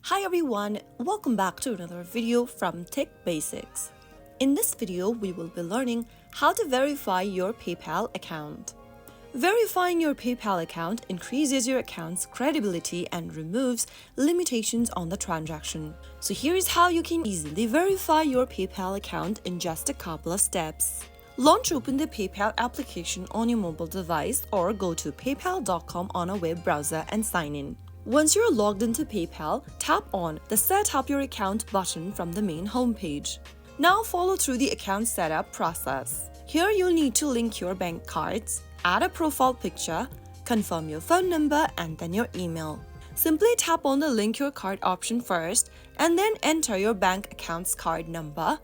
Hi everyone, welcome back to another video from Tech Basics. In this video, we will be learning how to verify your PayPal account. Verifying your PayPal account increases your account's credibility and removes limitations on the transaction. So here's how you can easily verify your PayPal account in just a couple of steps. Launch open the PayPal application on your mobile device or go to paypal.com on a web browser and sign in. Once you're logged into PayPal, tap on the Set Up Your Account button from the main homepage. Now follow through the account setup process. Here you'll need to link your bank cards, add a profile picture, confirm your phone number and then your email. Simply tap on the Link Your Card option first and then enter your bank account's card number,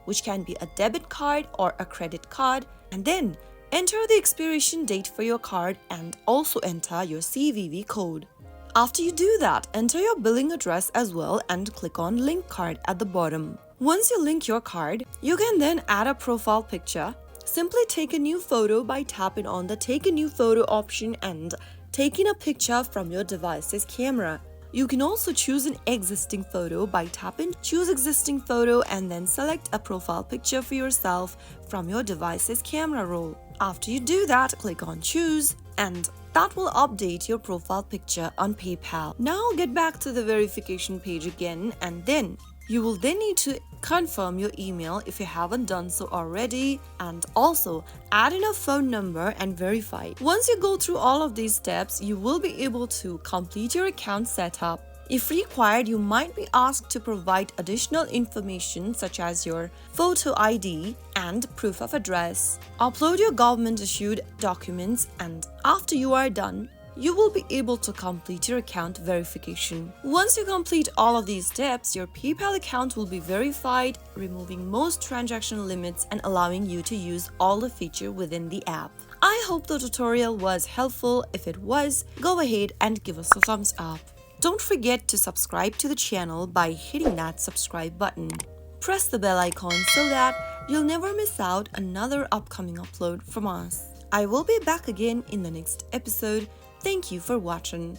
which can be a debit card or a credit card, and then enter the expiration date for your card and also enter your CVV code. After you do that, enter your billing address as well and click on Link Card at the bottom. Once you link your card, you can then add a profile picture. Simply take a new photo by tapping on the Take a New Photo option and taking a picture from your device's camera. You can also choose an existing photo by tapping Choose Existing Photo and then select a profile picture for yourself from your device's camera roll. After you do that, click on Choose and that will update your profile picture on PayPal. Now get back to the verification page again and then you will need to confirm your email if you haven't done so already and also add in a phone number and verify it. Once you go through all of these steps, you will be able to complete your account setup. If required, you might be asked to provide additional information such as your photo ID and proof of address. Upload your government-issued documents and after you are done, you will be able to complete your account verification. Once you complete all of these steps, your PayPal account will be verified, removing most transaction limits and allowing you to use all the features within the app. I hope the tutorial was helpful. If it was, go ahead and give us a thumbs up. Don't forget to subscribe to the channel by hitting that subscribe button. Press the bell icon so that you'll never miss out another upcoming upload from us. I will be back again in the next episode. Thank you for watching.